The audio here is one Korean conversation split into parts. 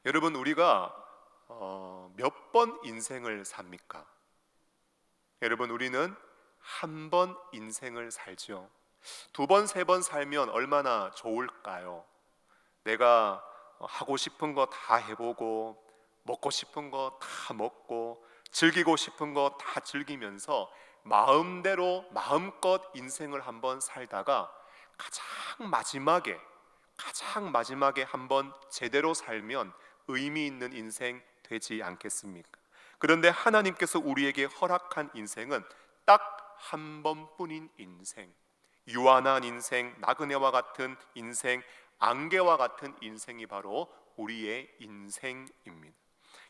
여러분, 우리가 몇 번 인생을 삽니까? 여러분, 우리는 한 번 인생을 살죠. 두 번, 세 번 살면 얼마나 좋을까요? 내가 하고 싶은 거 다 해보고, 먹고 싶은 거 다 먹고, 즐기고 싶은 거 다 즐기면서 마음대로 마음껏 인생을 한번 살다가 가장 마지막에 한번 제대로 살면 의미 있는 인생 되지 않겠습니까? 그런데 하나님께서 우리에게 허락한 인생은 딱 한 번뿐인 인생, 유한한 인생, 나그네와 같은 인생, 안개와 같은 인생이 바로 우리의 인생입니다.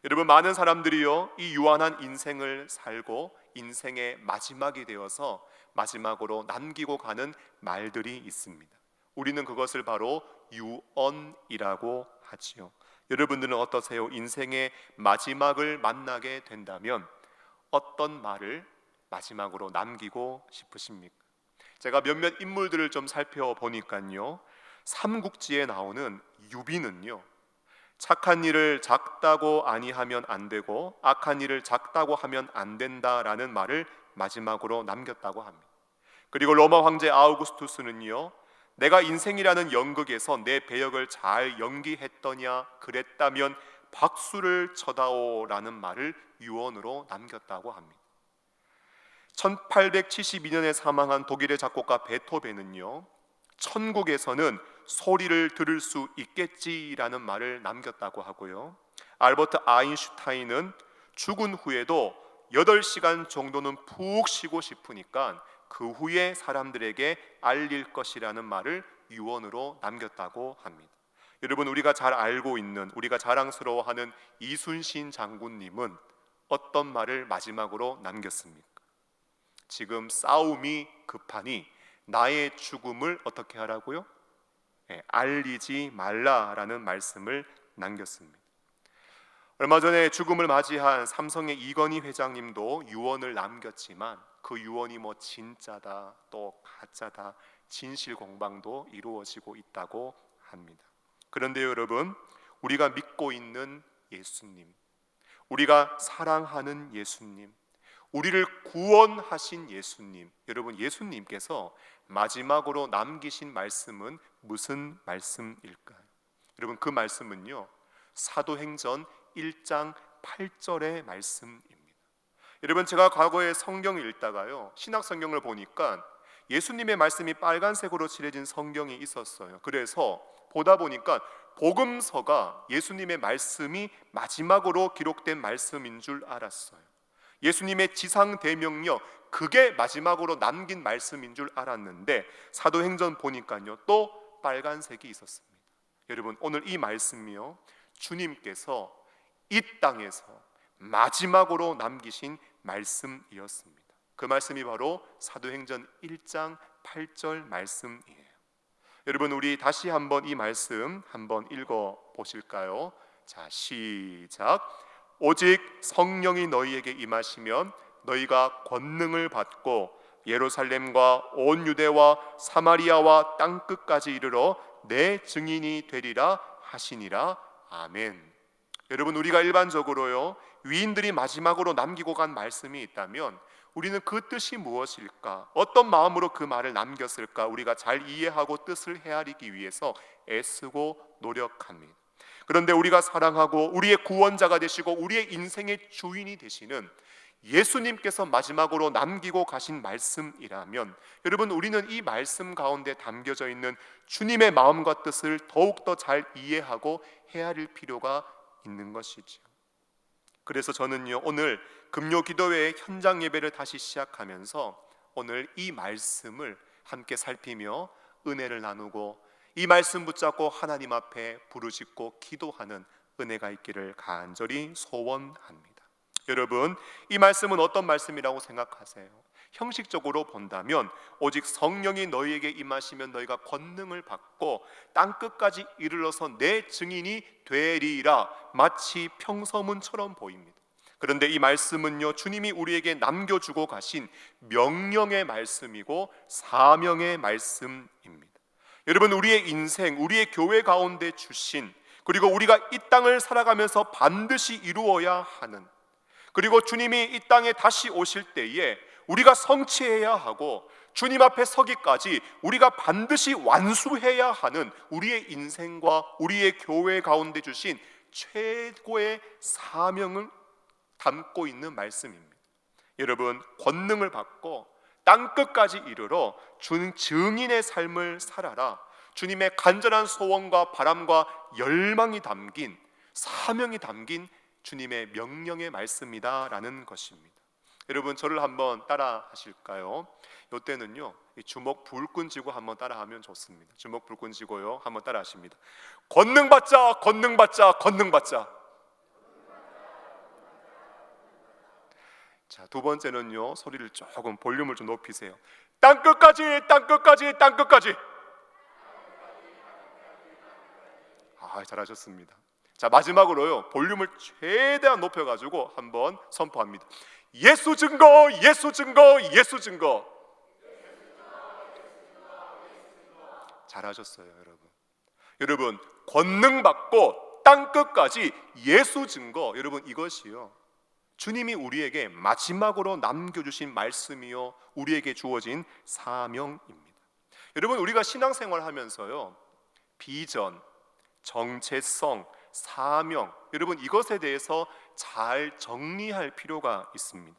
여러분, 많은 사람들이요, 이 유한한 인생을 살고 인생의 마지막이 되어서 마지막으로 남기고 가는 말들이 있습니다. 우리는 그것을 바로 유언이라고 하지요. 여러분들은 어떠세요? 인생의 마지막을 만나게 된다면 어떤 말을 마지막으로 남기고 싶으십니까? 제가 몇몇 인물들을 좀 살펴보니까요, 삼국지에 나오는 유비는요, 착한 일을 작다고 아니하면 안 되고 악한 일을 작다고 하면 안 된다라는 말을 마지막으로 남겼다고 합니다. 그리고 로마 황제 아우구스투스는요, 내가 인생이라는 연극에서 내 배역을 잘 연기했더냐, 그랬다면 박수를 쳐다오라는 말을 유언으로 남겼다고 합니다. 1872년에 사망한 독일의 작곡가 베토벤은요, 천국에서는 소리를 들을 수 있겠지라는 말을 남겼다고 하고요, 알버트 아인슈타인은 죽은 후에도 8시간 정도는 푹 쉬고 싶으니까 그 후에 사람들에게 알릴 것이라는 말을 유언으로 남겼다고 합니다. 여러분, 우리가 잘 알고 있는, 우리가 자랑스러워하는 이순신 장군님은 어떤 말을 마지막으로 남겼습니까? 지금 싸움이 급하니 나의 죽음을 어떻게 하라고요? 알리지 말라라는 말씀을 남겼습니다. 얼마 전에 죽음을 맞이한 삼성의 이건희 회장님도 유언을 남겼지만 그 유언이 진짜다, 또 가짜다, 진실 공방도 이루어지고 있다고 합니다. 그런데 여러분, 우리가 믿고 있는 예수님, 우리가 사랑하는 예수님, 우리를 구원하신 예수님, 여러분, 예수님께서 마지막으로 남기신 말씀은 무슨 말씀일까요? 여러분, 그 말씀은요, 사도행전 1장 8절의 말씀입니다. 여러분, 제가 과거에 성경을 읽다가요, 신약 성경을 보니까 예수님의 말씀이 빨간색으로 칠해진 성경이 있었어요. 그래서 보다 보니까 복음서가 예수님의 말씀이 마지막으로 기록된 말씀인 줄 알았어요. 예수님의 지상대명령, 그게 마지막으로 남긴 말씀인 줄 알았는데 사도행전 보니까요, 또 빨간색이 있었습니다. 여러분, 오늘 이 말씀이요, 주님께서 이 땅에서 마지막으로 남기신 말씀이었습니다. 그 말씀이 바로 사도행전 1장 8절 말씀이에요. 여러분, 우리 다시 한번 이 말씀 한번 읽어 보실까요? 자, 시작. 오직 성령이 너희에게 임하시면 너희가 권능을 받고 예루살렘과 온 유대와 사마리아와 땅끝까지 이르러 내 증인이 되리라 하시니라. 아멘. 여러분, 우리가 일반적으로요, 위인들이 마지막으로 남기고 간 말씀이 있다면 우리는 그 뜻이 무엇일까? 어떤 마음으로 그 말을 남겼을까? 우리가 잘 이해하고 뜻을 헤아리기 위해서 애쓰고 노력합니다. 그런데 우리가 사랑하고 우리의 구원자가 되시고 우리의 인생의 주인이 되시는 예수님께서 마지막으로 남기고 가신 말씀이라면 여러분, 우리는 이 말씀 가운데 담겨져 있는 주님의 마음과 뜻을 더욱더 잘 이해하고 헤아릴 필요가 있는 것이죠. 그래서 저는요, 오늘 금요 기도회 현장 예배를 다시 시작하면서 오늘 이 말씀을 함께 살피며 은혜를 나누고 이 말씀 붙잡고 하나님 앞에 부르짖고 기도하는 은혜가 있기를 간절히 소원합니다. 여러분, 이 말씀은 어떤 말씀이라고 생각하세요? 형식적으로 본다면 오직 성령이 너희에게 임하시면 너희가 권능을 받고 땅끝까지 이르러서 내 증인이 되리라, 마치 평서문처럼 보입니다. 그런데 이 말씀은요, 주님이 우리에게 남겨주고 가신 명령의 말씀이고 사명의 말씀입니다. 여러분, 우리의 인생, 우리의 교회 가운데 주신 그리고 우리가 이 땅을 살아가면서 반드시 이루어야 하는, 그리고 주님이 이 땅에 다시 오실 때에 우리가 성취해야 하고 주님 앞에 서기까지 우리가 반드시 완수해야 하는 우리의 인생과 우리의 교회 가운데 주신 최고의 사명을 담고 있는 말씀입니다. 여러분, 권능을 받고 땅끝까지 이르러 주는 증인의 삶을 살아라, 주님의 간절한 소원과 바람과 열망이 담긴, 사명이 담긴 주님의 명령의 말씀이다라는 것입니다. 여러분, 저를 한번 따라 하실까요? 이때는요, 주먹 불끈 쥐고 한번 따라하면 좋습니다. 주먹 불끈 쥐고요, 한번 따라 하십니다. 권능 받자, 권능 받자, 권능 받자. 자, 두 번째는요, 소리를 조금 볼륨을 좀 높이세요. 땅끝까지, 땅끝까지, 땅끝까지. 잘하셨습니다. 자, 마지막으로요, 볼륨을 최대한 높여가지고 한번 선포합니다. 예수 증거, 예수 증거, 예수 증거. 잘하셨어요, 여러분. 여러분, 권능 받고 땅끝까지 예수 증거. 여러분, 이것이요, 주님이 우리에게 마지막으로 남겨주신 말씀이요, 우리에게 주어진 사명입니다. 여러분, 우리가 신앙생활 하면서요, 비전, 정체성, 사명, 여러분, 이것에 대해서 잘 정리할 필요가 있습니다.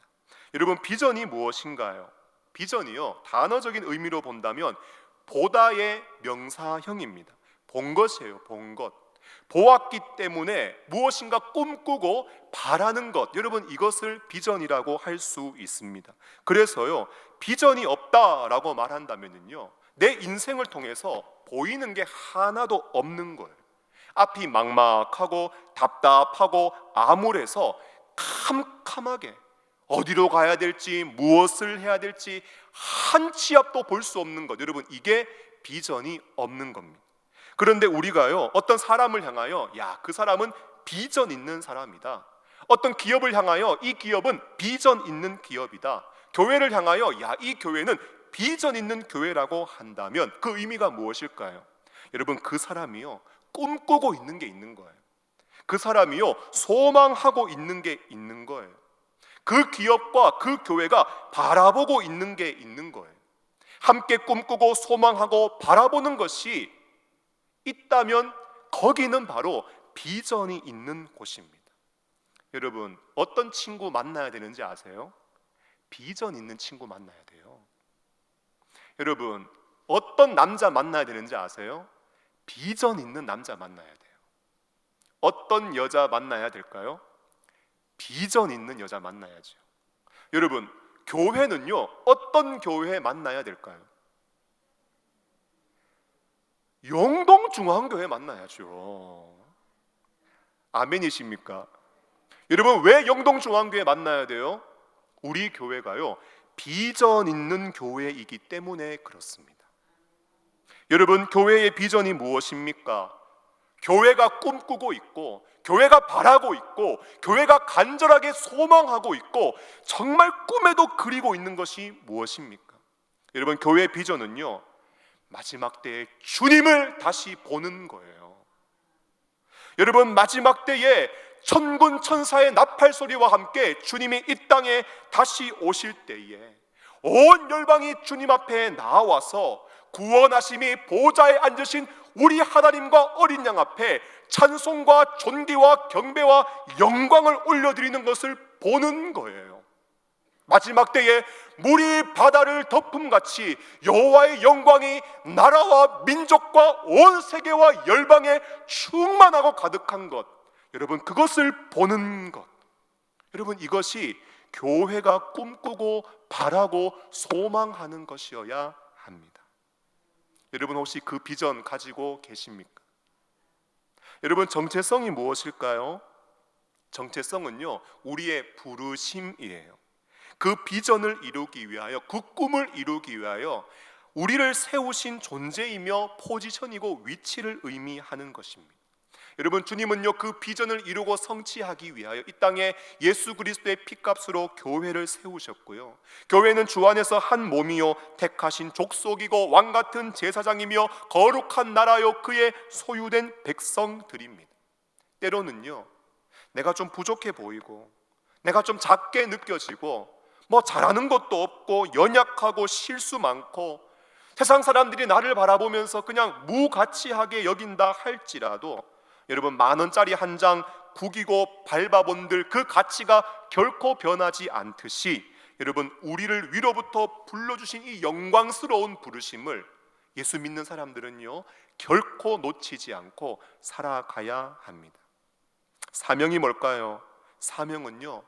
여러분, 비전이 무엇인가요? 비전이요, 단어적인 의미로 본다면 보다의 명사형입니다. 본 것이에요. 본 것. 보았기 때문에 무엇인가 꿈꾸고 바라는 것, 여러분, 이것을 비전이라고 할 수 있습니다. 그래서요, 비전이 없다라고 말한다면요, 내 인생을 통해서 보이는 게 하나도 없는 거예요. 앞이 막막하고 답답하고 암울해서 캄캄하게 어디로 가야 될지, 무엇을 해야 될지 한 치 앞도 볼 수 없는 것, 여러분, 이게 비전이 없는 겁니다. 그런데 우리가요, 어떤 사람을 향하여 야, 그 사람은 비전 있는 사람이다, 어떤 기업을 향하여 이 기업은 비전 있는 기업이다, 교회를 향하여 야, 이 교회는 비전 있는 교회라고 한다면 그 의미가 무엇일까요? 여러분, 그 사람이요, 꿈꾸고 있는 게 있는 거예요. 그 사람이요, 소망하고 있는 게 있는 거예요. 그 기업과 그 교회가 바라보고 있는 게 있는 거예요. 함께 꿈꾸고 소망하고 바라보는 것이 있다면 거기는 바로 비전이 있는 곳입니다. 여러분, 어떤 친구 만나야 되는지 아세요? 비전 있는 친구 만나야 돼요. 여러분, 어떤 남자 만나야 되는지 아세요? 비전 있는 남자 만나야 돼요. 어떤 여자 만나야 될까요? 비전 있는 여자 만나야죠. 여러분, 교회는요, 어떤 교회 만나야 될까요? 영동중앙교회 만나야죠. 아멘이십니까? 여러분, 왜 영동중앙교회 만나야 돼요? 우리 교회가요, 비전 있는 교회이기 때문에 그렇습니다. 여러분, 교회의 비전이 무엇입니까? 교회가 꿈꾸고 있고, 교회가 바라고 있고, 교회가 간절하게 소망하고 있고, 정말 꿈에도 그리고 있는 것이 무엇입니까? 여러분, 교회의 비전은요, 마지막 때에 주님을 다시 보는 거예요. 여러분, 마지막 때에 천군 천사의 나팔 소리와 함께 주님이 이 땅에 다시 오실 때에 온 열방이 주님 앞에 나와서 구원하심이 보좌에 앉으신 우리 하나님과 어린 양 앞에 찬송과 존귀와 경배와 영광을 올려드리는 것을 보는 거예요. 마지막 때에 물이 바다를 덮음같이 여호와의 영광이 나라와 민족과 온 세계와 열방에 충만하고 가득한 것, 여러분, 그것을 보는 것, 여러분, 이것이 교회가 꿈꾸고 바라고 소망하는 것이어야 합니다. 여러분, 혹시 그 비전 가지고 계십니까? 여러분, 정체성이 무엇일까요? 정체성은요, 우리의 부르심이에요. 그 비전을 이루기 위하여, 그 꿈을 이루기 위하여 우리를 세우신 존재이며 포지션이고 위치를 의미하는 것입니다. 여러분, 주님은요, 그 비전을 이루고 성취하기 위하여 이 땅에 예수 그리스도의 피값으로 교회를 세우셨고요, 교회는 주 안에서 한 몸이요 택하신 족속이고 왕같은 제사장이며 거룩한 나라요 그의 소유된 백성들입니다. 때로는요, 내가 좀 부족해 보이고 내가 좀 작게 느껴지고 뭐 잘하는 것도 없고 연약하고 실수 많고 세상 사람들이 나를 바라보면서 그냥 무가치하게 여긴다 할지라도, 여러분, 10,000원짜리 한 장 구기고 밟아본들 그 가치가 결코 변하지 않듯이, 여러분, 우리를 위로부터 불러주신 이 영광스러운 부르심을 예수 믿는 사람들은요, 결코 놓치지 않고 살아가야 합니다. 사명이 뭘까요? 사명은요,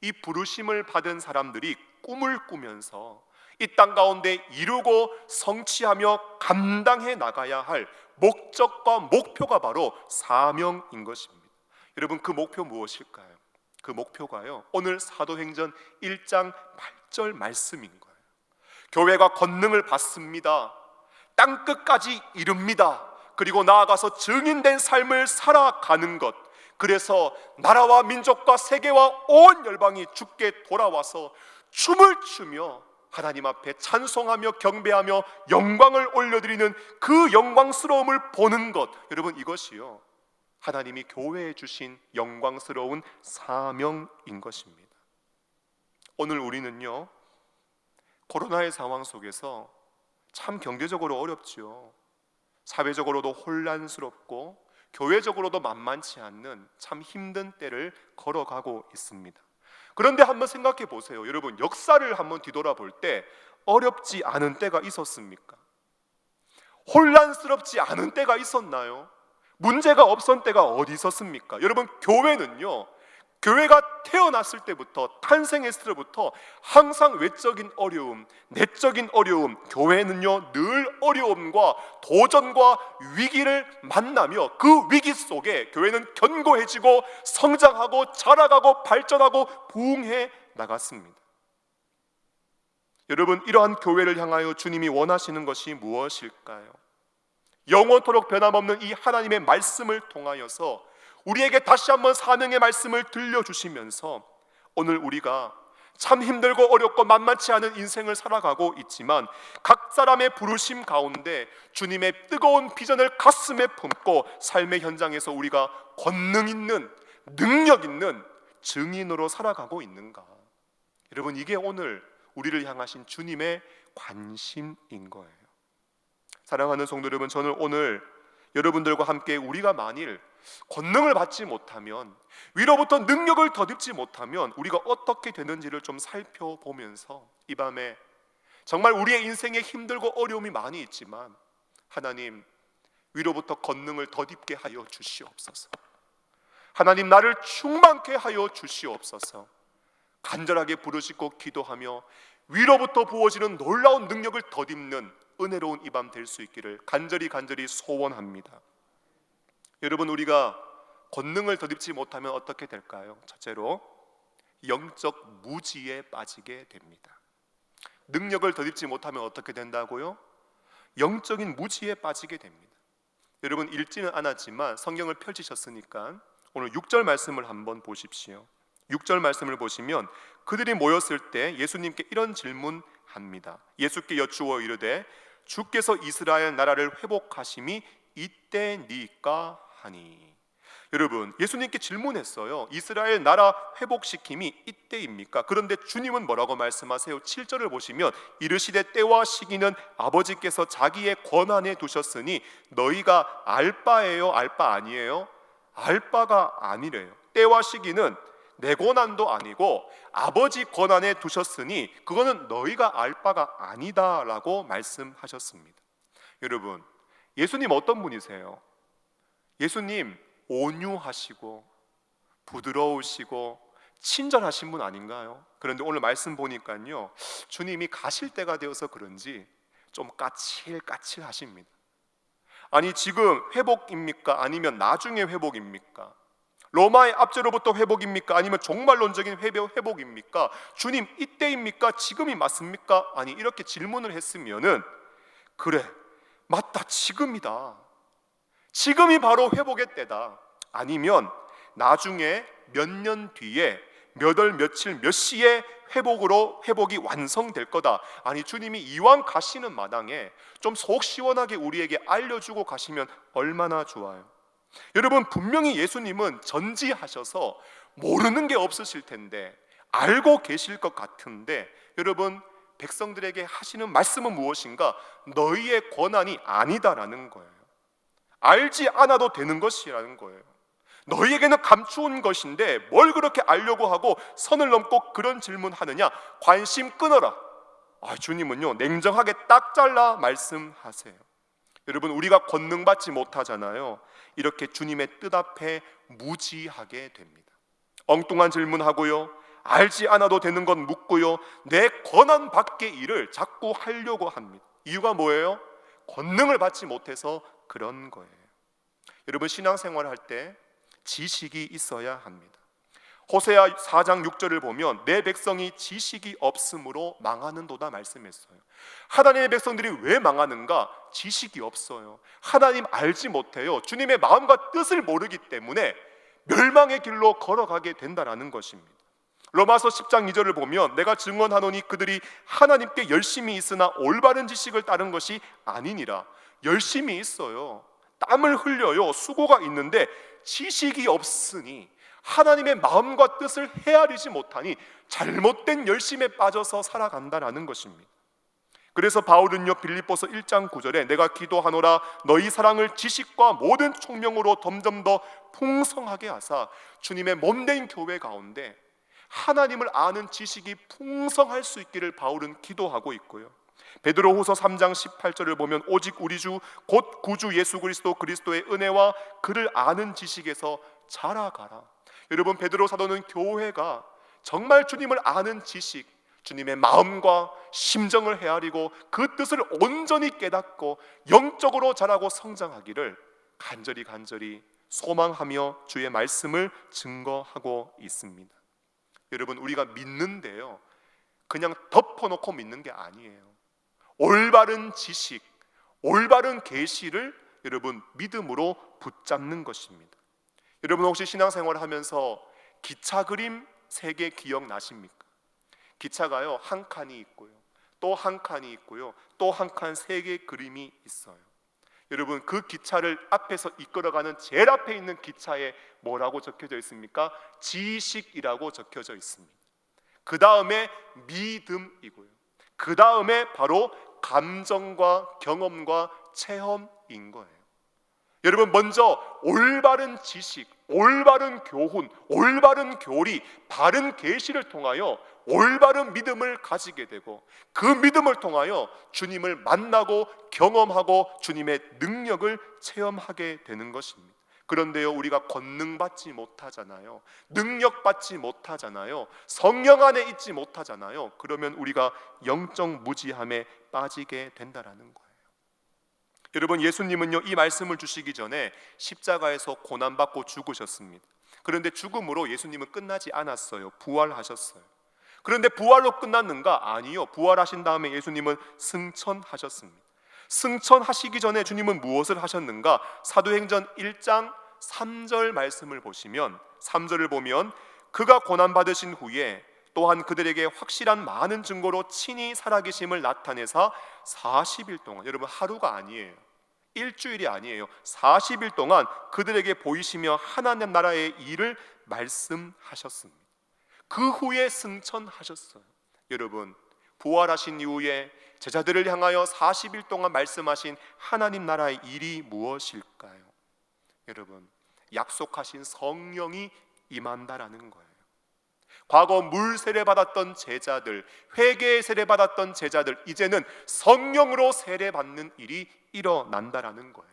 이 부르심을 받은 사람들이 꿈을 꾸면서 이 땅 가운데 이루고 성취하며 감당해 나가야 할 목적과 목표가 바로 사명인 것입니다. 여러분, 그 목표 무엇일까요? 그 목표가요, 오늘 사도행전 1장 8절 말씀인 거예요. 교회가 권능을 받습니다. 땅끝까지 이릅니다. 그리고 나아가서 증인된 삶을 살아가는 것. 그래서 나라와 민족과 세계와 온 열방이 주께 돌아와서 춤을 추며 하나님 앞에 찬송하며 경배하며 영광을 올려드리는 그 영광스러움을 보는 것, 여러분, 이것이요, 하나님이 교회에 주신 영광스러운 사명인 것입니다. 오늘 우리는요, 코로나의 상황 속에서 참 경제적으로 어렵죠. 사회적으로도 혼란스럽고 교회적으로도 만만치 않는 참 힘든 때를 걸어가고 있습니다. 그런데 한번 생각해 보세요. 여러분, 역사를 한번 뒤돌아볼 때 어렵지 않은 때가 있었습니까? 혼란스럽지 않은 때가 있었나요? 문제가 없었던 때가 어디 있었습니까? 여러분, 교회는요, 교회가 태어났을 때부터, 탄생했을 때부터 항상 외적인 어려움, 내적인 어려움, 교회는요 늘 어려움과 도전과 위기를 만나며 그 위기 속에 교회는 견고해지고 성장하고 자라가고 발전하고 부흥해 나갔습니다. 여러분, 이러한 교회를 향하여 주님이 원하시는 것이 무엇일까요? 영원토록 변함없는 이 하나님의 말씀을 통하여서 우리에게 다시 한번 사명의 말씀을 들려주시면서, 오늘 우리가 참 힘들고 어렵고 만만치 않은 인생을 살아가고 있지만 각 사람의 부르심 가운데 주님의 뜨거운 비전을 가슴에 품고 삶의 현장에서 우리가 권능 있는, 능력 있는 증인으로 살아가고 있는가? 여러분, 이게 오늘 우리를 향하신 주님의 관심인 거예요. 사랑하는 성도 여러분, 저는 오늘 여러분들과 함께 우리가 만일 권능을 받지 못하면, 위로부터 능력을 덧입지 못하면 우리가 어떻게 되는지를 좀 살펴보면서 이 밤에 정말 우리의 인생에 힘들고 어려움이 많이 있지만 하나님, 위로부터 권능을 덧입게 하여 주시옵소서. 하나님, 나를 충만케 하여 주시옵소서. 간절하게 부르짖고 기도하며 위로부터 부어지는 놀라운 능력을 덧입는 은혜로운 이 밤 될 수 있기를 간절히 소원합니다. 여러분, 우리가 권능을 덧입지 못하면 어떻게 될까요? 첫째로 영적 무지에 빠지게 됩니다. 능력을 덧입지 못하면 어떻게 된다고요? 영적인 무지에 빠지게 됩니다. 여러분, 읽지는 않았지만 성경을 펼치셨으니까 오늘 6절 말씀을 한번 보십시오. 6절 말씀을 보시면 그들이 모였을 때 예수님께 이런 질문합니다. 예수께 여쭈어 이르되 주께서 이스라엘 나라를 회복하심이 이때니까 하니. 여러분, 예수님께 질문했어요. 이스라엘 나라 회복시킴이 이때입니까? 그런데 주님은 뭐라고 말씀하세요? 7절을 보시면 이르시되 때와 시기는 아버지께서 자기의 권한에 두셨으니 너희가 알 바예요? 알 바 아니에요? 알 바가 아니래요. 때와 시기는 내 권한도 아니고 아버지 권한에 두셨으니 그거는 너희가 알 바가 아니다라고 말씀하셨습니다. 여러분, 예수님 어떤 분이세요? 예수님 온유하시고 부드러우시고 친절하신 분 아닌가요? 그런데 오늘 말씀 보니까요, 주님이 가실 때가 되어서 그런지 좀 까칠까칠하십니다. 아니, 지금 회복입니까? 아니면 나중에 회복입니까? 로마의 압제로부터 회복입니까? 아니면 종말론적인 회복입니까? 주님, 이때입니까? 지금이 맞습니까? 아니, 이렇게 질문을 했으면은 그래, 맞다, 지금이다, 지금이 바로 회복의 때다, 아니면 나중에 몇 년 뒤에 몇 월 며칠 몇 시에 회복이 완성될 거다. 아니, 주님이 이왕 가시는 마당에 좀 속 시원하게 우리에게 알려주고 가시면 얼마나 좋아요. 여러분, 분명히 예수님은 전지하셔서 모르는 게 없으실 텐데, 알고 계실 것 같은데, 여러분, 백성들에게 하시는 말씀은 무엇인가? 너희의 권한이 아니다라는 거예요. 알지 않아도 되는 것이라는 거예요. 너희에게는 감추온 것인데 뭘 그렇게 알려고 하고 선을 넘고 그런 질문하느냐? 관심 끊어라. 주님은요, 냉정하게 딱 잘라 말씀하세요. 여러분, 우리가 권능받지 못하잖아요. 이렇게 주님의 뜻 앞에 무지하게 됩니다. 엉뚱한 질문하고요, 알지 않아도 되는 건 묻고요, 내 권한 밖의 일을 자꾸 하려고 합니다. 이유가 뭐예요? 권능을 받지 못해서 그런 거예요. 여러분, 신앙생활 할 때 지식이 있어야 합니다. 호세아 4장 6절을 보면 내 백성이 지식이 없으므로 망하는도다 말씀했어요. 하나님의 백성들이 왜 망하는가? 지식이 없어요. 하나님 알지 못해요. 주님의 마음과 뜻을 모르기 때문에 멸망의 길로 걸어가게 된다는 것입니다. 로마서 10장 2절을 보면 내가 증언하노니 그들이 하나님께 열심히 있으나 올바른 지식을 따른 것이 아니니라. 열심히 있어요. 땀을 흘려요. 수고가 있는데 지식이 없으니, 하나님의 마음과 뜻을 헤아리지 못하니 잘못된 열심에 빠져서 살아간다는 것입니다. 그래서 바울은요, 빌립보서 1장 9절에 내가 기도하노라 너희 사랑을 지식과 모든 총명으로 점점 더 풍성하게 하사, 주님의 몸된 교회 가운데 하나님을 아는 지식이 풍성할 수 있기를 바울은 기도하고 있고요. 베드로후서 3장 18절을 보면 오직 우리 주 곧 구주 예수 그리스도의 은혜와 그를 아는 지식에서 자라가라. 여러분, 베드로 사도는 교회가 정말 주님을 아는 지식, 주님의 마음과 심정을 헤아리고 그 뜻을 온전히 깨닫고 영적으로 자라고 성장하기를 간절히 소망하며 주의 말씀을 증거하고 있습니다. 여러분, 우리가 믿는데요, 그냥 덮어놓고 믿는 게 아니에요. 올바른 지식, 올바른 계시를 여러분 믿음으로 붙잡는 것입니다. 여러분, 혹시 신앙생활을 하면서 기차 그림 3개 기억나십니까? 기차가요, 한 칸이 있고요, 또 한 칸이 있고요, 또 한 칸, 3개 그림이 있어요. 여러분, 그 기차를 앞에서 이끌어가는 제일 앞에 있는 기차에 뭐라고 적혀져 있습니까? 지식이라고 적혀져 있습니다. 그 다음에 믿음이고요, 그 다음에 바로 감정과 경험과 체험인 거예요. 여러분, 먼저 올바른 지식, 올바른 교훈, 올바른 교리, 바른 계시를 통하여 올바른 믿음을 가지게 되고, 그 믿음을 통하여 주님을 만나고 경험하고 주님의 능력을 체험하게 되는 것입니다. 그런데요, 우리가 권능 받지 못하잖아요. 능력 받지 못하잖아요. 성령 안에 있지 못하잖아요. 그러면 우리가 영적 무지함에 빠지게 된다라는 거예요. 여러분, 예수님은요, 이 말씀을 주시기 전에 십자가에서 고난받고 죽으셨습니다. 그런데 죽음으로 예수님은 끝나지 않았어요. 부활하셨어요. 그런데 부활로 끝났는가? 아니요. 부활하신 다음에 예수님은 승천하셨습니다. 승천하시기 전에 주님은 무엇을 하셨는가? 사도행전 1장 3절 말씀을 보시면, 3절을 보면 그가 고난받으신 후에 또한 그들에게 확실한 많은 증거로 친히 살아계심을 나타내사 40일 동안, 여러분 하루가 아니에요, 일주일이 아니에요, 40일 동안 그들에게 보이시며 하나님 나라의 일을 말씀하셨습니다. 그 후에 승천하셨어요. 여러분, 부활하신 이후에 제자들을 향하여 40일 동안 말씀하신 하나님 나라의 일이 무엇일까요? 여러분, 약속하신 성령이 임한다라는 거예요. 과거 물 세례 받았던 제자들, 회개의 세례 받았던 제자들, 이제는 성령으로 세례 받는 일이 일어난다라는 거예요.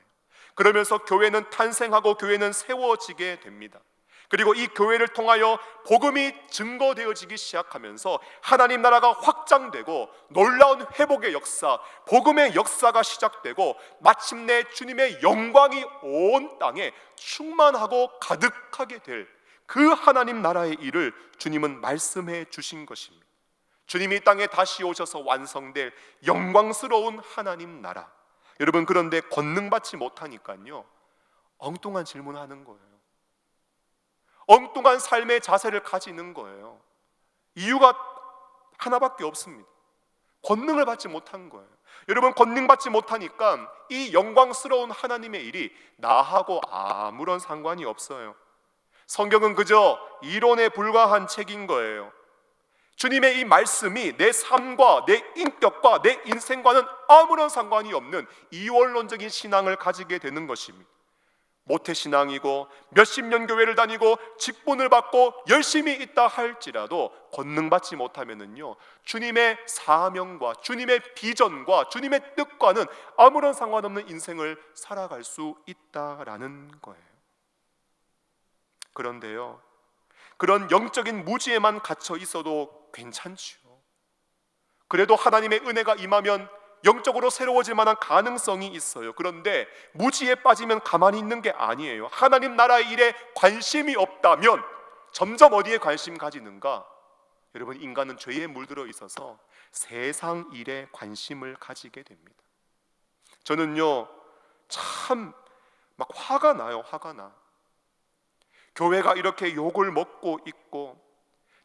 그러면서 교회는 탄생하고 교회는 세워지게 됩니다. 그리고 이 교회를 통하여 복음이 증거되어지기 시작하면서 하나님 나라가 확장되고 놀라운 회복의 역사, 복음의 역사가 시작되고 마침내 주님의 영광이 온 땅에 충만하고 가득하게 될 그 하나님 나라의 일을 주님은 말씀해 주신 것입니다. 주님이 이 땅에 다시 오셔서 완성될 영광스러운 하나님 나라. 여러분, 그런데 권능 받지 못하니까요, 엉뚱한 질문하는 거예요. 엉뚱한 삶의 자세를 가지는 거예요. 이유가 하나밖에 없습니다. 권능을 받지 못한 거예요. 여러분, 권능 받지 못하니까 이 영광스러운 하나님의 일이 나하고 아무런 상관이 없어요. 성경은 그저 이론에 불과한 책인 거예요. 주님의 이 말씀이 내 삶과 내 인격과 내 인생과는 아무런 상관이 없는 이원론적인 신앙을 가지게 되는 것입니다. 모태신앙이고 몇십 년 교회를 다니고 직분을 받고 열심히 있다 할지라도 권능 받지 못하면은요, 주님의 사명과 주님의 비전과 주님의 뜻과는 아무런 상관없는 인생을 살아갈 수 있다라는 거예요. 그런데요, 그런 영적인 무지에만 갇혀 있어도 괜찮지요. 그래도 하나님의 은혜가 임하면 영적으로 새로워질 만한 가능성이 있어요. 그런데 무지에 빠지면 가만히 있는 게 아니에요. 하나님 나라의 일에 관심이 없다면 점점 어디에 관심 가지는가? 여러분, 인간은 죄에 물들어 있어서 세상 일에 관심을 가지게 됩니다. 저는요, 참 막 화가 나요. 화가 나. 교회가 이렇게 욕을 먹고 있고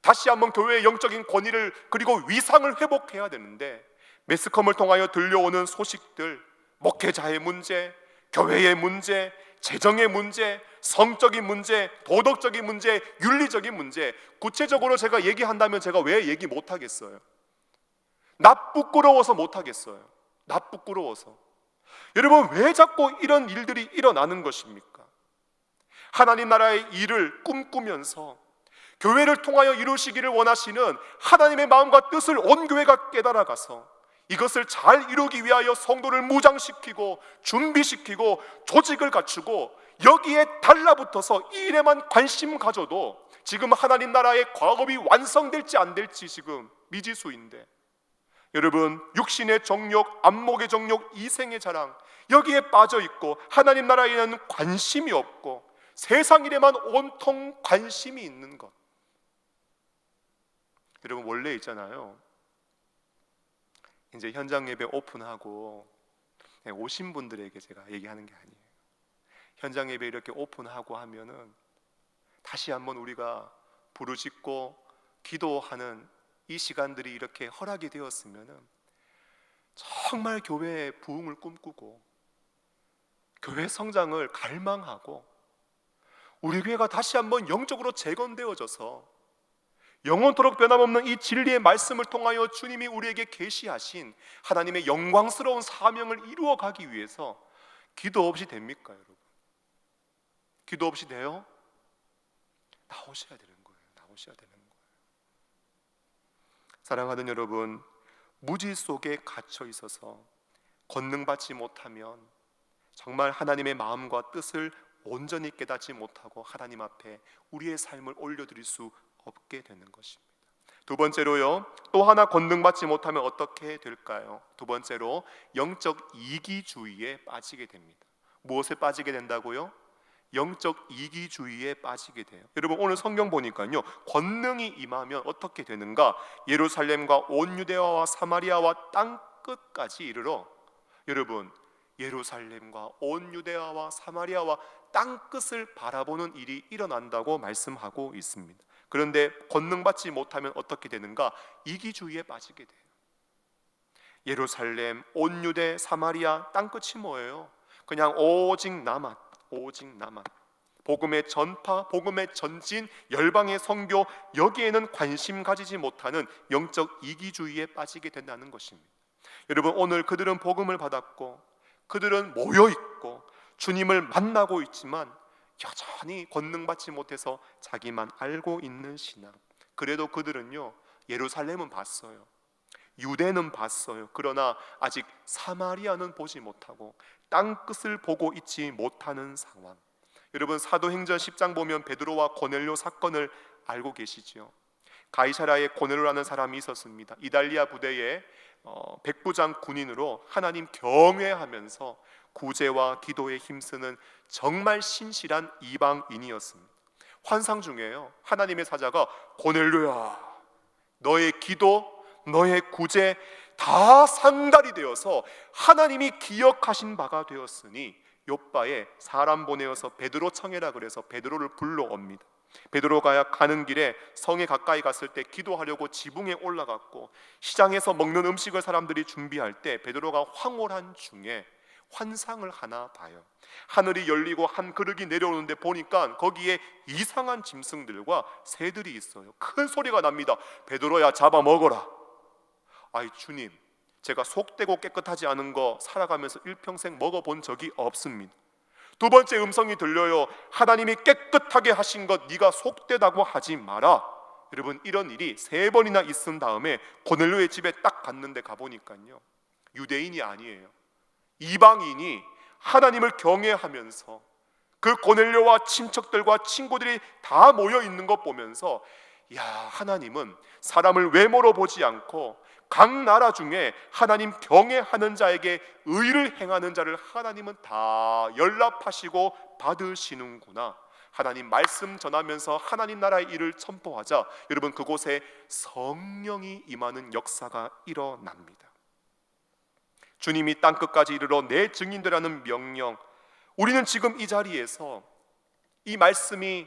다시 한번 교회의 영적인 권위를 그리고 위상을 회복해야 되는데 매스컴을 통하여 들려오는 소식들, 목회자의 문제, 교회의 문제, 재정의 문제, 성적인 문제, 도덕적인 문제, 윤리적인 문제, 구체적으로 제가 얘기한다면 제가 왜 얘기 못하겠어요? 나 부끄러워서 못하겠어요. 나 부끄러워서. 여러분, 왜 자꾸 이런 일들이 일어나는 것입니까? 하나님 나라의 일을 꿈꾸면서 교회를 통하여 이루시기를 원하시는 하나님의 마음과 뜻을 온 교회가 깨달아가서 이것을 잘 이루기 위하여 성도를 무장시키고 준비시키고 조직을 갖추고 여기에 달라붙어서 이 일에만 관심 가져도 지금 하나님 나라의 과업이 완성될지 안 될지 지금 미지수인데, 여러분, 육신의 정욕, 안목의 정욕, 이생의 자랑, 여기에 빠져 있고 하나님 나라에는 관심이 없고 세상 일에만 온통 관심이 있는 것. 여러분, 원래 있잖아요, 이제 현장 예배 오픈하고 오신 분들에게 제가 얘기하는 게 아니에요. 현장 예배 이렇게 오픈하고 하면은 다시 한번 우리가 부르짖고 기도하는 이 시간들이 이렇게 허락이 되었으면은 정말 교회의 부흥을 꿈꾸고 교회 성장을 갈망하고 우리 교회가 다시 한번 영적으로 재건되어져서 영원토록 변함없는 이 진리의 말씀을 통하여 주님이 우리에게 계시하신 하나님의 영광스러운 사명을 이루어가기 위해서 기도 없이 됩니까, 여러분? 기도 없이 돼요? 나오셔야 되는 거예요. 나오셔야 되는 거예요. 사랑하는 여러분, 무지 속에 갇혀 있어서 권능받지 못하면 정말 하나님의 마음과 뜻을 온전히 깨닫지 못하고 하나님 앞에 우리의 삶을 올려드릴 수 없게 되는 것입니다. 두 번째로요, 또 하나 권능받지 못하면 어떻게 될까요? 두 번째로 영적 이기주의에 빠지게 됩니다. 무엇에 빠지게 된다고요? 영적 이기주의에 빠지게 돼요. 여러분, 오늘 성경 보니까요, 권능이 임하면 어떻게 되는가? 예루살렘과 온 유대와와 사마리아와 땅 끝까지 이르러, 여러분, 예루살렘과 온 유대와와 사마리아와 땅 끝을 바라보는 일이 일어난다고 말씀하고 있습니다. 그런데 권능받지 못하면 어떻게 되는가? 이기주의에 빠지게 돼요. 예루살렘, 온 유대, 사마리아 땅 끝이 뭐예요? 그냥 오직 나만, 오직 나만. 복음의 전파, 복음의 전진, 열방의 선교, 여기에는 관심 가지지 못하는 영적 이기주의에 빠지게 된다는 것입니다. 여러분, 오늘 그들은 복음을 받았고 그들은 모여 있고 주님을 만나고 있지만 여전히 권능받지 못해서 자기만 알고 있는 신앙. 그래도 그들은요, 예루살렘은 봤어요, 유대는 봤어요. 그러나 아직 사마리아는 보지 못하고 땅끝을 보고 있지 못하는 상황. 여러분, 사도행전 10장 보면 베드로와 고넬료 사건을 알고 계시죠? 가이사라에 고넬료라는 사람이 있었습니다. 이달리아 부대의 백부장 군인으로 하나님 경외하면서 구제와 기도에 힘쓰는 정말 신실한 이방인이었습니다. 환상 중에요, 하나님의 사자가 고넬료야, 너의 기도, 너의 구제 다 상달이 되어서 하나님이 기억하신 바가 되었으니 요바에 사람 보내어서 베드로 청해라 그래서 베드로를 불러옵니다. 베드로가 가는 길에 성에 가까이 갔을 때 기도하려고 지붕에 올라갔고, 시장에서 먹는 음식을 사람들이 준비할 때 베드로가 황홀한 중에 환상을 하나 봐요. 하늘이 열리고 한 그릇이 내려오는데 보니까 거기에 이상한 짐승들과 새들이 있어요. 큰 소리가 납니다. 베드로야, 잡아 먹어라. 아이, 주님, 제가 속되고 깨끗하지 않은 거 살아가면서 일평생 먹어본 적이 없습니다. 두 번째 음성이 들려요. 하나님이 깨끗하게 하신 것 네가 속되다고 하지 마라. 여러분, 이런 일이 3번이나 있은 다음에 고넬료의 집에 딱 갔는데 가보니까요, 유대인이 아니에요. 이방인이 하나님을 경외하면서 그 고넬료와 친척들과 친구들이 다 모여 있는 것 보면서, 야, 하나님은 사람을 외모로 보지 않고 각 나라 중에 하나님 경외하는 자에게 의를 행하는 자를 하나님은 다 연락하시고 받으시는구나. 하나님 말씀 전하면서 하나님 나라의 일을 선포하자 여러분, 그곳에 성령이 임하는 역사가 일어납니다. 주님이 땅끝까지 이르러 내 증인되라는 명령, 우리는 지금 이 자리에서 이 말씀이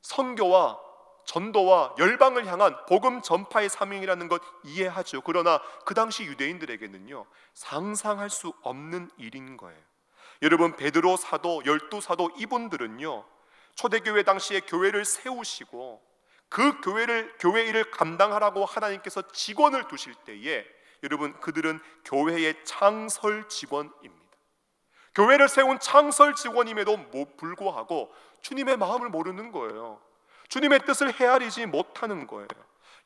선교와 전도와 열방을 향한 복음 전파의 사명이라는 것 이해하죠. 그러나 그 당시 유대인들에게는요, 상상할 수 없는 일인 거예요. 여러분, 베드로 사도, 12사도 이분들은요, 초대교회 당시에 교회를 세우시고 그 교회 일을 감당하라고 하나님께서 직원을 두실 때에 여러분, 그들은 교회의 창설 직원입니다. 교회를 세운 창설 직원임에도 불구하고 주님의 마음을 모르는 거예요. 주님의 뜻을 헤아리지 못하는 거예요.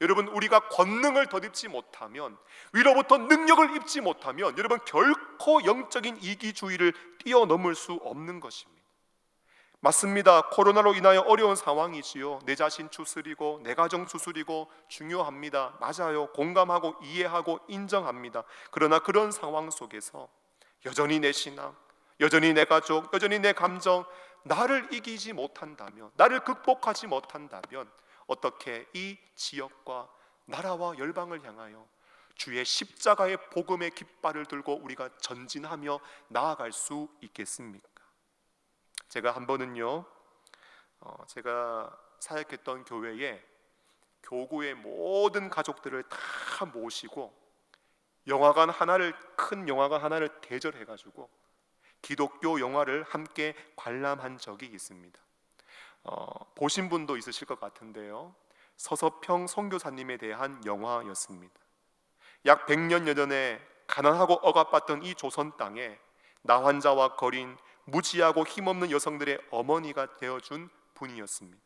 여러분, 우리가 권능을 덧입지 못하면, 위로부터 능력을 입지 못하면 여러분, 결코 영적인 이기주의를 뛰어넘을 수 없는 것입니다. 맞습니다. 코로나로 인하여 어려운 상황이지요. 내 자신 추스리고 내 가정 추스리고 중요합니다. 맞아요. 공감하고 이해하고 인정합니다. 그러나 그런 상황 속에서 여전히 내 신앙, 여전히 내 가족, 여전히 내 감정, 나를 이기지 못한다면, 나를 극복하지 못한다면 어떻게 이 지역과 나라와 열방을 향하여 주의 십자가의 복음의 깃발을 들고 우리가 전진하며 나아갈 수 있겠습니까? 제가 한 번은요, 제가 사역했던 교회에 교구의 모든 가족들을 다 모시고 영화관 하나를, 큰 영화관 하나를 대절해가지고 기독교 영화를 함께 관람한 적이 있습니다. 보신 분도 있으실 것 같은데요, 서서평 선교사님에 대한 영화였습니다. 약 100년 전에 가난하고 억압받던 이 조선 땅에 나 환자와 거린 무지하고 힘없는 여성들의 어머니가 되어준 분이었습니다.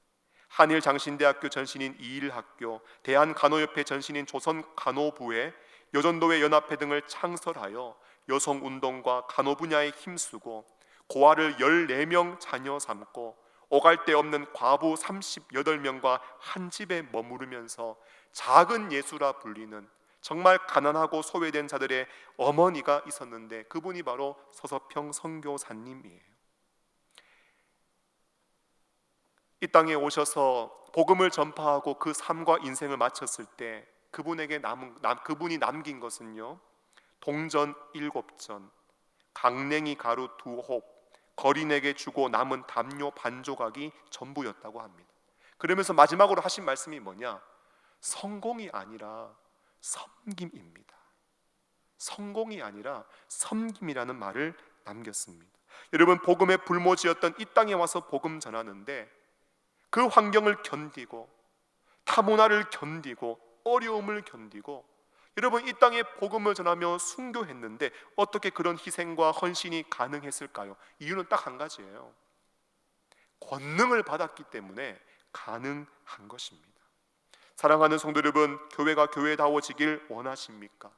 한일장신대학교 전신인 이일학교, 대한간호협회 전신인 조선간호부회, 여전도회 연합회 등을 창설하여 여성운동과 간호 분야에 힘쓰고 고아를 14명 자녀 삼고 오갈 데 없는 과부 38명과 한 집에 머무르면서 작은 예수라 불리는 정말 가난하고 소외된 자들의 어머니가 있었는데, 그분이 바로 서서평 선교사님이에요. 이 땅에 오셔서 복음을 전파하고 그 삶과 인생을 마쳤을 때 그분이 남긴 것은요, 동전 7전, 강냉이 가루 2홉, 거린에게 주고 남은 담요 반 조각이 전부였다고 합니다. 그러면서 마지막으로 하신 말씀이 뭐냐? 성공이 아니라 섬김입니다. 성공이 아니라 섬김이라는 말을 남겼습니다. 여러분, 복음의 불모지였던 이 땅에 와서 복음 전하는데 그 환경을 견디고 타문화를 견디고 어려움을 견디고 여러분, 이 땅에 복음을 전하며 순교했는데 어떻게 그런 희생과 헌신이 가능했을까요? 이유는 딱 한 가지예요. 권능을 받았기 때문에 가능한 것입니다. 사랑하는 성도 여러분, 교회가 교회다워지길 원하십니까?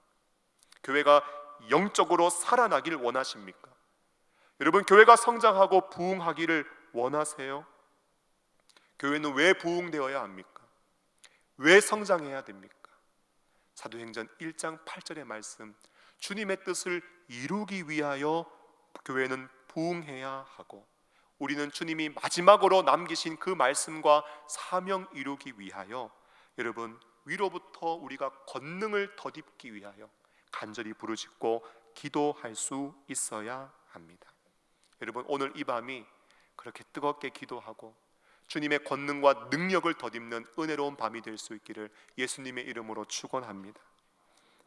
교회가 영적으로 살아나길 원하십니까? 여러분, 교회가 성장하고 부흥하기를 원하세요? 교회는 왜 부흥되어야 합니까? 왜 성장해야 됩니까? 사도행전 1장 8절의 말씀, 주님의 뜻을 이루기 위하여 교회는 부흥해야 하고, 우리는 주님이 마지막으로 남기신 그 말씀과 사명 이루기 위하여 여러분, 위로부터 우리가 권능을 덧입기 위하여 간절히 부르짖고 기도할 수 있어야 합니다. 여러분, 오늘 이 밤이 그렇게 뜨겁게 기도하고 주님의 권능과 능력을 덧입는 은혜로운 밤이 될 수 있기를 예수님의 이름으로 축원합니다.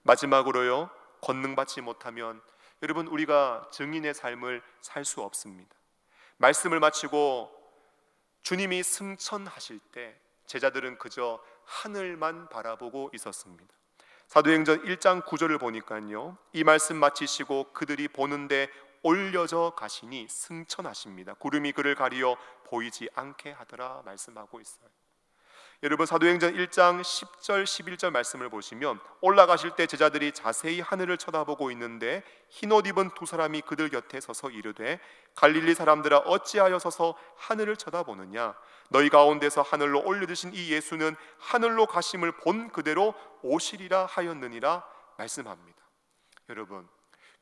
마지막으로요, 권능 받지 못하면 여러분 우리가 증인의 삶을 살 수 없습니다. 말씀을 마치고 주님이 승천하실 때 제자들은 그저 하늘만 바라보고 있었습니다. 사도행전 1장 9절을 보니까요, 이 말씀 마치시고 그들이 보는데 올려져 가시니 승천하십니다. 구름이 그를 가리어 보이지 않게 하더라 말씀하고 있어요. 여러분 사도행전 1장 10절 11절 말씀을 보시면 올라가실 때 제자들이 자세히 하늘을 쳐다보고 있는데 흰옷 입은 두 사람이 그들 곁에 서서 이르되 갈릴리 사람들아 어찌하여 서서 하늘을 쳐다보느냐 너희 가운데서 하늘로 올려주신 이 예수는 하늘로 가심을 본 그대로 오시리라 하였느니라 말씀합니다. 여러분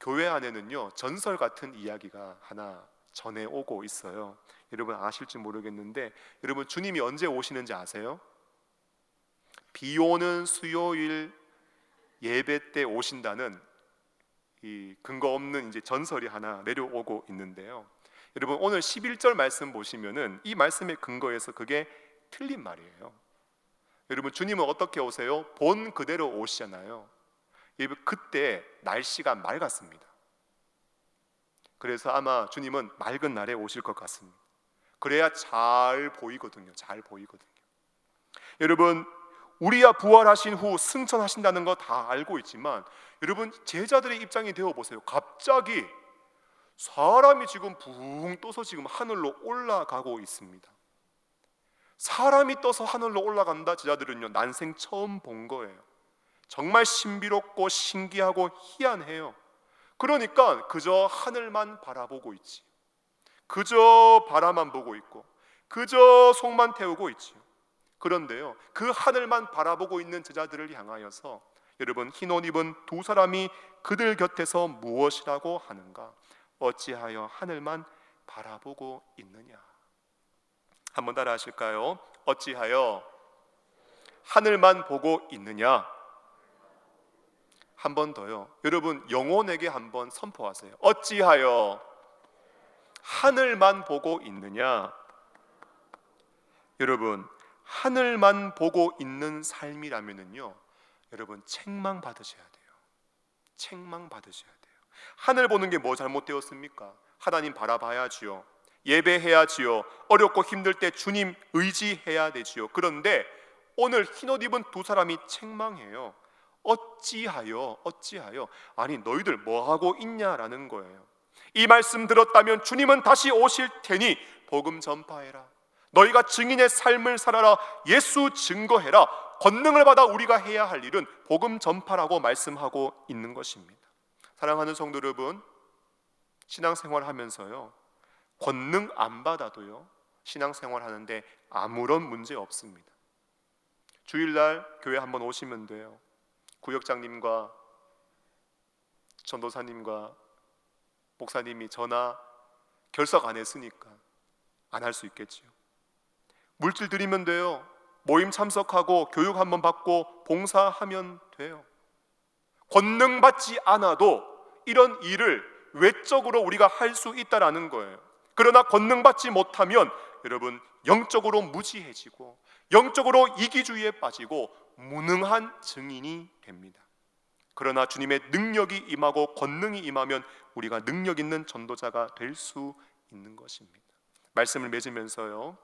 교회 안에는요 전설 같은 이야기가 하나 전해오고 있어요. 여러분 아실지 모르겠는데 여러분 주님이 언제 오시는지 아세요? 비 오는 수요일 예배 때 오신다는 이 근거 없는 이제 전설이 하나 내려오고 있는데요. 여러분 오늘 11절 말씀 보시면은 이 말씀의 근거에서 그게 틀린 말이에요. 여러분 주님은 어떻게 오세요? 본 그대로 오시잖아요. 그때 날씨가 맑았습니다. 그래서 아마 주님은 맑은 날에 오실 것 같습니다. 그래야 잘 보이거든요. 잘 보이거든요. 여러분 우리야 부활하신 후 승천하신다는 거 다 알고 있지만 여러분 제자들의 입장이 되어 보세요. 갑자기 사람이 지금 붕 떠서 지금 하늘로 올라가고 있습니다. 사람이 떠서 하늘로 올라간다. 제자들은요 난생 처음 본 거예요. 정말 신비롭고 신기하고 희한해요. 그러니까 그저 하늘만 바라보고 있지, 그저 바라만 보고 있고 그저 속만 태우고 있지요. 그런데요 그 하늘만 바라보고 있는 제자들을 향하여서 여러분 흰옷 입은 두 사람이 그들 곁에서 무엇이라고 하는가? 어찌하여 하늘만 바라보고 있느냐? 한번 따라 하실까요? 어찌하여 하늘만 보고 있느냐? 한 번 더요. 여러분 영혼에게 한번 선포하세요. 어찌하여 하늘만 보고 있느냐? 여러분 하늘만 보고 있는 삶이라면은요 여러분 책망 받으셔야 돼요. 책망 받으셔야 돼요. 하늘 보는 게 뭐 잘못되었습니까? 하나님 바라봐야지요. 예배해야지요. 어렵고 힘들 때 주님 의지해야 되지요. 그런데 오늘 흰옷 입은 두 사람이 책망해요. 어찌하여 아니 너희들 뭐하고 있냐라는 거예요. 이 말씀 들었다면 주님은 다시 오실 테니 복음 전파해라. 너희가 증인의 삶을 살아라. 예수 증거해라. 권능을 받아 우리가 해야 할 일은 복음 전파라고 말씀하고 있는 것입니다. 사랑하는 성도 여러분, 신앙생활 하면서요 권능 안 받아도요 신앙생활 하는데 아무런 문제 없습니다. 주일날 교회 한번 오시면 돼요. 구역장님과 전도사님과 목사님이 전화 결석 안 했으니까 안 할 수 있겠지요. 물질 드리면 돼요. 모임 참석하고 교육 한번 받고 봉사하면 돼요. 권능 받지 않아도 이런 일을 외적으로 우리가 할 수 있다라는 거예요. 그러나 권능 받지 못하면 여러분 영적으로 무지해지고 영적으로 이기주의에 빠지고 무능한 증인이 됩니다. 그러나 주님의 능력이 임하고 권능이 임하면 우리가 능력 있는 전도자가 될 수 있는 것입니다. 말씀을 맺으면서요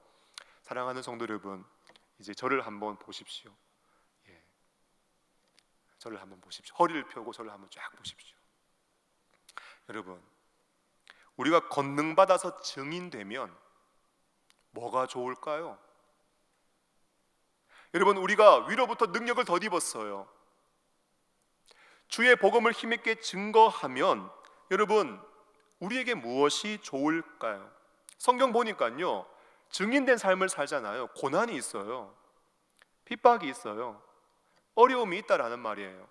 사랑하는 성도 여러분, 이제 저를 한번 보십시오. 저를 한번 보십시오. 허리를 펴고 저를 한번 쫙 보십시오. 여러분, 우리가 권능 받아서 증인되면 뭐가 좋을까요? 여러분, 우리가 위로부터 능력을 덧입었어요. 주의 복음을 힘있게 증거하면 여러분, 우리에게 무엇이 좋을까요? 성경 보니까요 증인된 삶을 살잖아요. 고난이 있어요. 핍박이 있어요. 어려움이 있다라는 말이에요.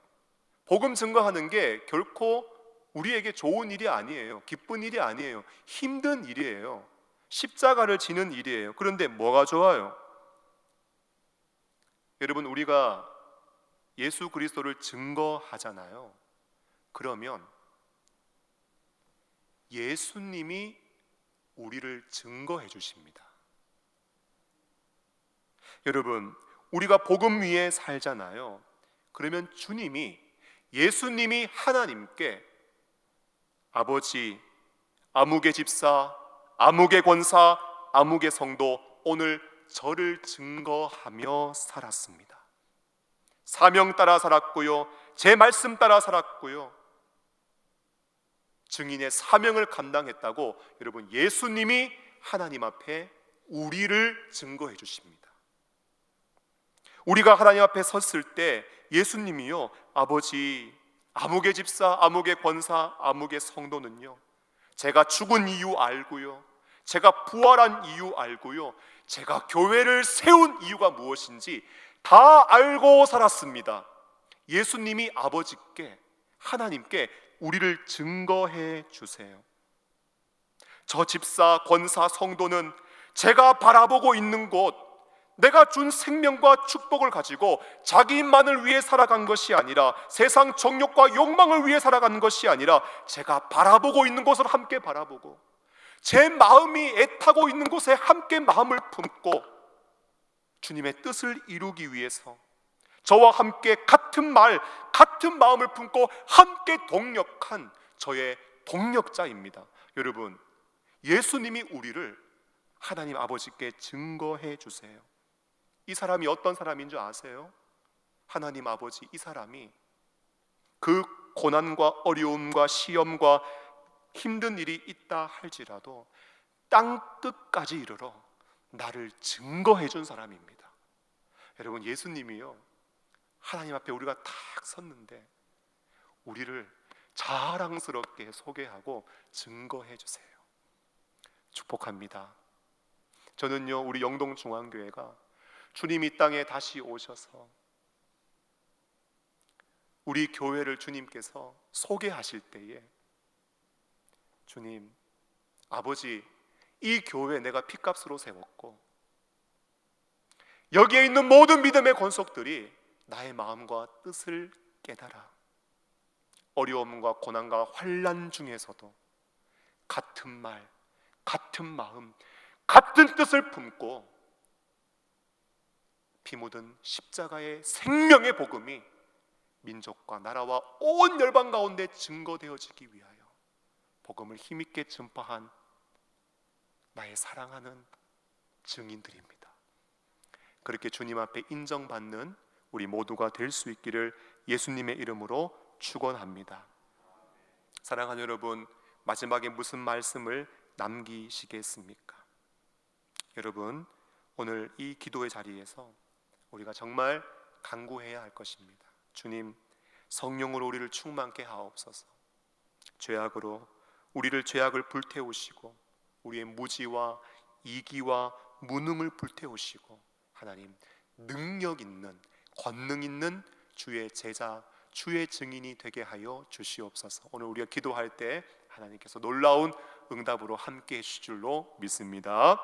복음 증거하는 게 결코 우리에게 좋은 일이 아니에요. 기쁜 일이 아니에요. 힘든 일이에요. 십자가를 지는 일이에요. 그런데 뭐가 좋아요? 여러분, 우리가 예수 그리스도를 증거하잖아요. 그러면 예수님이 우리를 증거해 주십니다. 여러분, 우리가 복음 위에 살잖아요. 그러면 예수님이 하나님께 아버지, 아무개 집사, 아무개 권사, 아무개 성도, 오늘 저를 증거하며 살았습니다. 사명 따라 살았고요, 제 말씀 따라 살았고요, 증인의 사명을 감당했다고 여러분, 예수님이 하나님 앞에 우리를 증거해 주십니다. 우리가 하나님 앞에 섰을 때 예수님이요, 아버지, 아무개 집사, 아무개 권사, 아무개 성도는요, 제가 죽은 이유 알고요, 제가 부활한 이유 알고요, 제가 교회를 세운 이유가 무엇인지 다 알고 살았습니다. 예수님이 아버지께, 하나님께 우리를 증거해 주세요. 저 집사, 권사, 성도는 제가 바라보고 있는 곳, 내가 준 생명과 축복을 가지고 자기만을 위해 살아간 것이 아니라, 세상 정욕과 욕망을 위해 살아가는 것이 아니라, 제가 바라보고 있는 곳을 함께 바라보고, 제 마음이 애타고 있는 곳에 함께 마음을 품고 주님의 뜻을 이루기 위해서 저와 함께 같은 말, 같은 마음을 품고 함께 동력한 저의 동력자입니다. 여러분, 예수님이 우리를 하나님 아버지께 증거해 주세요. 이 사람이 어떤 사람인 줄 아세요? 하나님 아버지, 이 사람이 그 고난과 어려움과 시험과 힘든 일이 있다 할지라도 땅 끝까지 이르러 나를 증거해 준 사람입니다. 여러분, 예수님이요, 하나님 앞에 우리가 탁 섰는데 우리를 자랑스럽게 소개하고 증거해 주세요. 축복합니다. 저는요, 우리 영동중앙교회가 주님이 땅에 다시 오셔서 우리 교회를 주님께서 소개하실 때에, 주님, 아버지, 이 교회 내가 핏값으로 세웠고 여기에 있는 모든 믿음의 권속들이 나의 마음과 뜻을 깨달아 어려움과 고난과 환난 중에서도 같은 말, 같은 마음, 같은 뜻을 품고 피 묻은 십자가의 생명의 복음이 민족과 나라와 온 열방 가운데 증거되어지기 위하여 복음을 힘있게 전파한 나의 사랑하는 증인들입니다. 그렇게 주님 앞에 인정받는 우리 모두가 될 수 있기를 예수님의 이름으로 축원합니다. 사랑하는 여러분, 마지막에 무슨 말씀을 남기시겠습니까? 여러분, 오늘 이 기도의 자리에서 우리가 정말 간구해야 할 것입니다. 주님, 성령으로 우리를 충만케 하옵소서. 죄악으로 우리를 죄악을 불태우시고 우리의 무지와 이기와 무능을 불태우시고 하나님, 능력 있는, 권능 있는 주의 제자, 주의 증인이 되게 하여 주시옵소서. 오늘 우리가 기도할 때 하나님께서 놀라운 응답으로 함께 해주실 줄로 믿습니다.